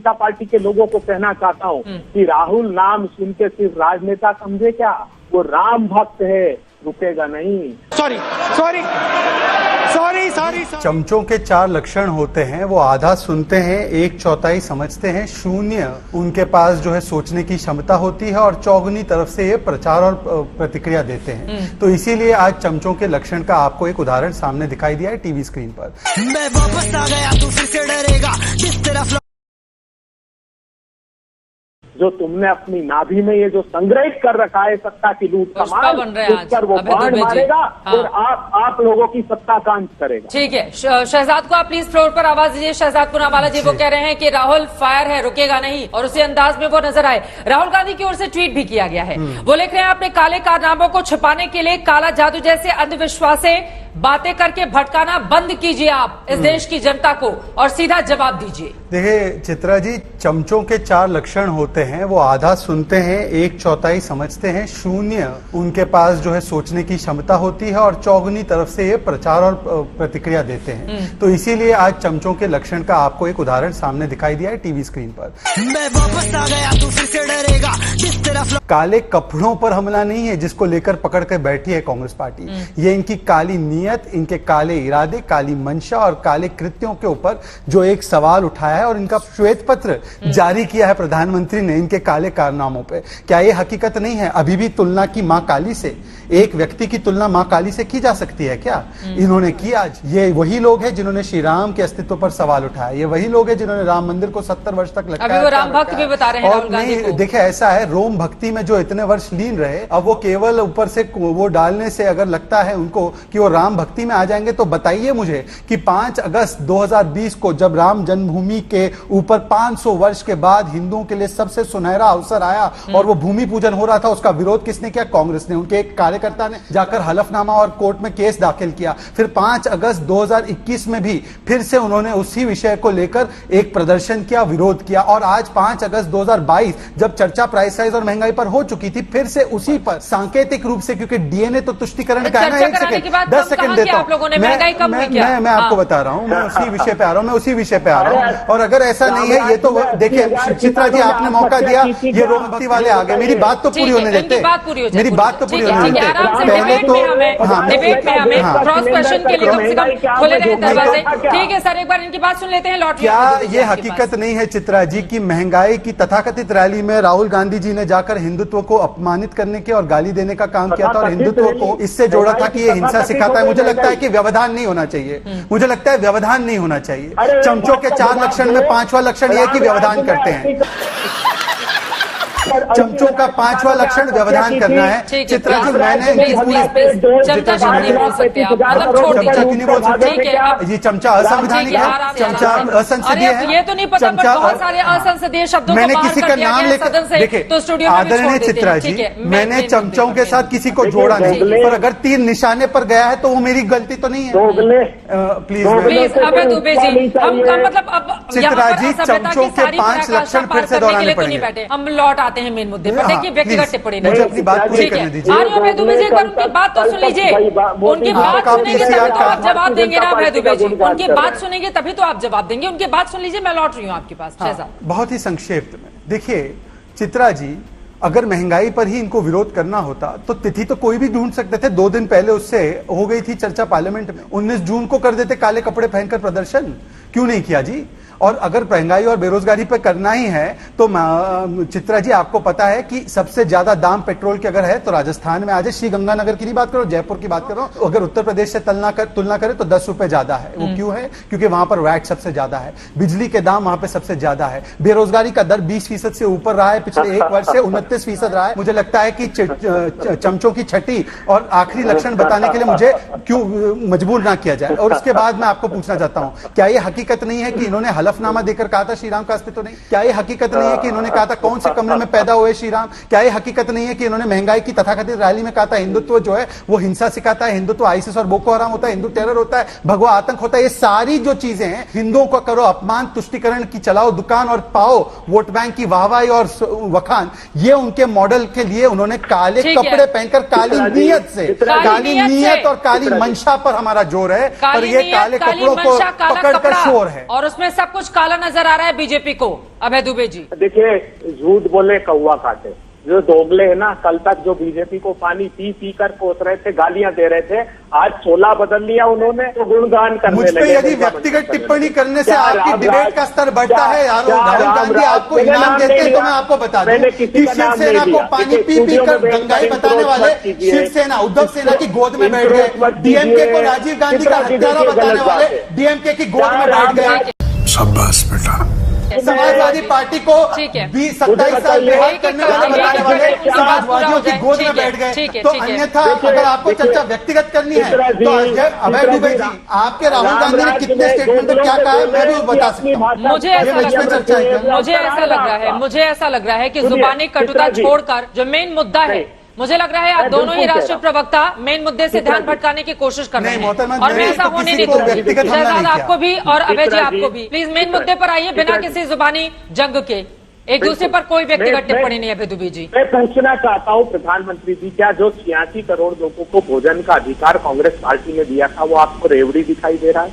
जनता party के लोगों को कहना चाहता हूँ कि राहुल नाम सुन के सिर्फ राजनेता समझे क्या, वो राम भक्त है, रुकेगा नहीं। सॉरी। चमचों के 4 लक्षण होते हैं, वो आधा सुनते हैं, 1/4 समझते हैं, 0 उनके पास जो है सोचने की क्षमता होती है और चौगुनी तरफ से ये प्रचार और प्रतिक्रिया देते हैं। तो इसीलिए आज चमचों के लक्षण का आपको एक उदाहरण सामने दिखाई दिया है टीवी स्क्रीन पर। मैं वापस आ गया, तू फिर से डरेगा जिस तरफ जो तुमने अपनी नाभि में ये जो संग्रहित कर रखा है सत्ता की लूट का माल, उस पर वो बाण मारेगा और आप लोगों की सत्ता का अंत करेगा। ठीक है, शहजाद को आप प्लीज फ्लोर पर आवाज दीजिए। शहजाद पूनावाला जी वो कह रहे हैं कि राहुल फायर है, रुकेगा नहीं, और उसी अंदाज में वो नजर आए। राहुल गांधी की ओर से ट्वीट भी किया गया है। वो लिख रहे हैं, अपने काले कारनामों को छुपाने के लिए काला जादू जैसे अंधविश्वास से बातें करके भटकाना बंद कीजिए आप इस देश की जनता को और सीधा जवाब दीजिए। देखिए चित्रा जी, चमचों के 4 लक्षण होते हैं, वो आधा सुनते हैं, 1/4 समझते हैं, 0 उनके पास जो है सोचने की क्षमता होती है और चौगुनी तरफ से ये प्रचार और प्रतिक्रिया देते हैं। तो इसीलिए आज चमचों के लक्षण का आपको एक उदाहरण सामने दिखाई दिया है टीवी स्क्रीन पर। मैं वापस आ गया, तू फिर से डरेगा जिस तरफ काले कपड़ों पर हमला नहीं है जिसको लेकर पकड़ कर बैठी है कांग्रेस पार्टी। ये इनकी काली नीयत, इनके काले इरादे, काली मंशा और काले कृत्यों के ऊपर जो एक सवाल उठाया है और इनका श्वेत पत्र जारी किया है प्रधानमंत्री ने इनके काले कारनामों पे। क्या ये हकीकत नहीं है? अभी भी तुलना की मां काली से, एक व्यक्ति की तुलना मां काली से की जा सकती है क्या? इन्होंने की। आज ये वही लोग हैं जिन्होंने श्री राम के अस्तित्व पर सवाल उठाया, ये वही लोग हैं जिन्होंने राम मंदिर को 70 वर्ष तक लटकाया। अभी वो राम भक्त भी बता रहे हैं और नहीं, देखिए ऐसा है, रोम भक्ति में जो इतने वर्ष लीन रहे, अब वो केवल ऊपर से वो डालने से अगर लगता है उनको कि वो राम भक्ति में आ जाएंगे, तो बताइए मुझे कि 5 अगस्त 2020 को जब राम जन्मभूमि के ऊपर 500 वर्ष के बाद हिंदुओं के लिए सबसे सुनहरा अवसर आया और वो भूमि पूजन हो रहा था, उसका विरोध किसने किया? कांग्रेस ने। उनके एक कार्यकर्ता ने जाकर हलफनामा और कोर्ट में केस दाखिल किया। फिर 5 अगस्त 2021 में भी फिर से उन्होंने उसी विषय को लेकर एक प्रदर्शन किया, विरोध किया। और आज 5 अगस्त 2022 जब चर्चा प्राइस राइज और महंगाई पर हो चुकी थी, फिर से उसी पर सांकेतिक रूप से, क्योंकि डीएनए तो तुष्टिकरण का है ना, 1 सेकंड 10 सेकंड देता हूं, मैं आपको बता रहा हूं, मैं उसी विषय पे आ रहा हूं, और अगर ऐसा नहीं है, ये तो देखिए चित्रा जी, आपने मौका दिया, ये रोम भक्ति वाले आ गए। मेरी बात तो पूरी होने देते, मेरी बात तो पूरी होने देते। पहले तो डिबेट में हमें क्रॉस क्वेश्चन के लिए कम से कम खुले रहे दरवाजे। ठीक है सर, एक बार इनकी बात सुन लेते हैं। लॉटरी क्या ये हकीकत नहीं है चित्रा जी की महंगाई की तथाकथित रैली में राहुल गांधी जी ने जाकर हिंदुत्व को अपमानित करने के और गाली देने का काम किया था और हिंदुत्व को इससे जोड़ा था कि ये हिंसा सिखाता है? मुझे लगता है कि व्यवधान नहीं होना चाहिए, मुझे लगता है व्यवधान नहीं होना चाहिए। चमचों के 4 लक्षण में 5वां लक्षण यह कि व्यवधान करते हैं। चमचों का 5वां लक्षण व्यवधान करना है। चित्रा जी, मैंने ये चमचा असंवैधानिक है, चमचा असंसदीय है, ये तो नहीं पता, बहुत सारे असंसदीय शब्दों मैंने किसी का नाम लेकर, देखिए आदरणीय चित्रा जी, मैंने चमचों के साथ किसी को जोड़ा नहीं, और अगर तीर निशाने पर गया है तो वो मेरी गलती तो नहीं है। प्लीज अभय दुबे जी, मतलब चित्रा जी, चमचों के 5 लक्षण फिर से दोहराने पड़ेंगे। हम लौट आते हैं मेन मुद्दे पर। देखिए व्यक्तिगत टिप्पणी मुझे अपनी बात पूरी करने दीजिए। अभय दुबे जी, एक बार उनकी बात तो सुन लीजिए। उनकी बात सुनेंगे तभी तो आप जवाब देंगे ना अभय दुबे जी। उनकी बात सुनेंगे तभी तो आप जवाब देंगे। उनकी बात सुन लीजिए, मैं लौट रही हूँ आपके पास। बहुत ही संक्षिप्त में देखिए चित्रा जी, अगर महंगाई पर ही इनको विरोध करना होता तो तिथि तो कोई भी ढूंढ सकते थे। 2 दिन पहले उससे हो गई थी चर्चा पार्लियामेंट में, 19 जून को कर देते काले कपड़े पहनकर प्रदर्शन। क्यों नहीं किया जी? और अगर महंगाई और बेरोजगारी पर करना ही है तो चित्रा जी, आपको पता है कि सबसे ज्यादा दाम पेट्रोल के अगर है तो राजस्थान में आज है। श्री गंगानगर की नहीं बात करो, जयपुर की बात करो, अगर उत्तर प्रदेश से तुलना करें तो 10 रुपए ज्यादा है। वो क्यों है? क्योंकि वहां पर वैट सबसे ज्यादा है, बिजली के दाम वहां पे सबसे ज्यादा है, बेरोजगारी का दर 20% से ऊपर रहा है, पिछले 1 वर्ष से 29% रहा है। मुझे लगता है कि चमचों की छठी और आखिरी लक्षण बताने के लिए मुझे क्यों मजबूर ना किया जाए। और उसके बाद मैं आपको पूछना चाहता हूं, क्या ये हकीकत नहीं है कि इन्होंने हलफनामा देकर कहा था श्री राम का अस्तित्व नहीं? क्या ये हकीकत नहीं है कि इन्होंने कहा था कौन से कमरे में पैदा हुए श्री राम? क्या ये हकीकत नहीं है कि इन्होंने महंगाई की तथाकथित रैली में कहा था हिंदुत्व जो है वो हिंसा सिखाता है, हिंदुत्व आईएसआईएस और बोको हराम होता है, हिंदू टेरर होता है, भगवा आतंक होता है? ये सारी जो चीजें हैं, हिंदुओं को करो अपमान, तुष्टिकरण की चलाओ दुकान और पाओ वोट बैंक की वाहवाही और वखान, ये उनके मॉडल के लिए उन्होंने काले कपड़े पहनकर काली नीयत और काली मंशा पर हमारा जोर है। और ये काले कपड़ों को पकड़कर चोर है और उसमें सब कुछ काला नजर आ रहा है बीजेपी को। अभय दुबे जी, देखिए, झूठ बोले कौवा काटे, जो दोगले है ना, कल तक जो बीजेपी को पानी पी पी कर कोस रहे थे, गालियां दे रहे थे, आज छोला बदल लिया उन्होंने, तो गुणगान करने मुझ पे लगे। यदि व्यक्तिगत टिप्पणी करने से आपकी डिबेट का स्तर बढ़ता है, राहुल गांधी आपको इनाम देते हैं, तो मैं आपको बता दूं कि शिवसेना को पानी पी पी कर दंगाई बताने वाले शिवसेना उद्धव सेना की गोद में बैठ गए, डीएमके को राजीव गांधी का हत्यारा बताने वाले डीएमके की गोद में बैठ गए। शाबाश बेटा। समाजवादी पार्टी को 27 साल बेहाल करने वाले बताने वाले समाजवादियों की गोद में बैठ गए। तो अन्यथा अगर आपको चर्चा व्यक्तिगत करनी है तो अभय दुबे जी, आपके राहुल गांधी ने कितने स्टेटमेंट में क्या कहा है मैं भी बता सकता हूँ। मुझे ऐसा लग रहा है कि जुबानी कटुता छोड़कर जो मेन मुद्दा है, मुझे लग रहा है आप दोनों ही राष्ट्रीय प्रवक्ता मेन मुद्दे से ध्यान भटकाने की कोशिश कर रहे हैं और मैं ऐसा होने नहीं दूंगी। शहजाद आपको भी और अभय जी आपको भी, प्लीज मेन मुद्दे पर आइए, बिना किसी जुबानी जंग के। एक दूसरे पर कोई व्यक्तिगत टिप्पणी नहीं है। अभय दुबे जी, मैं पूछना चाहता हूँ प्रधानमंत्री जी, क्या जो 86 करोड़ लोगों को भोजन का अधिकार कांग्रेस पार्टी ने दिया था वो आपको रेवड़ी दिखाई दे रहा है?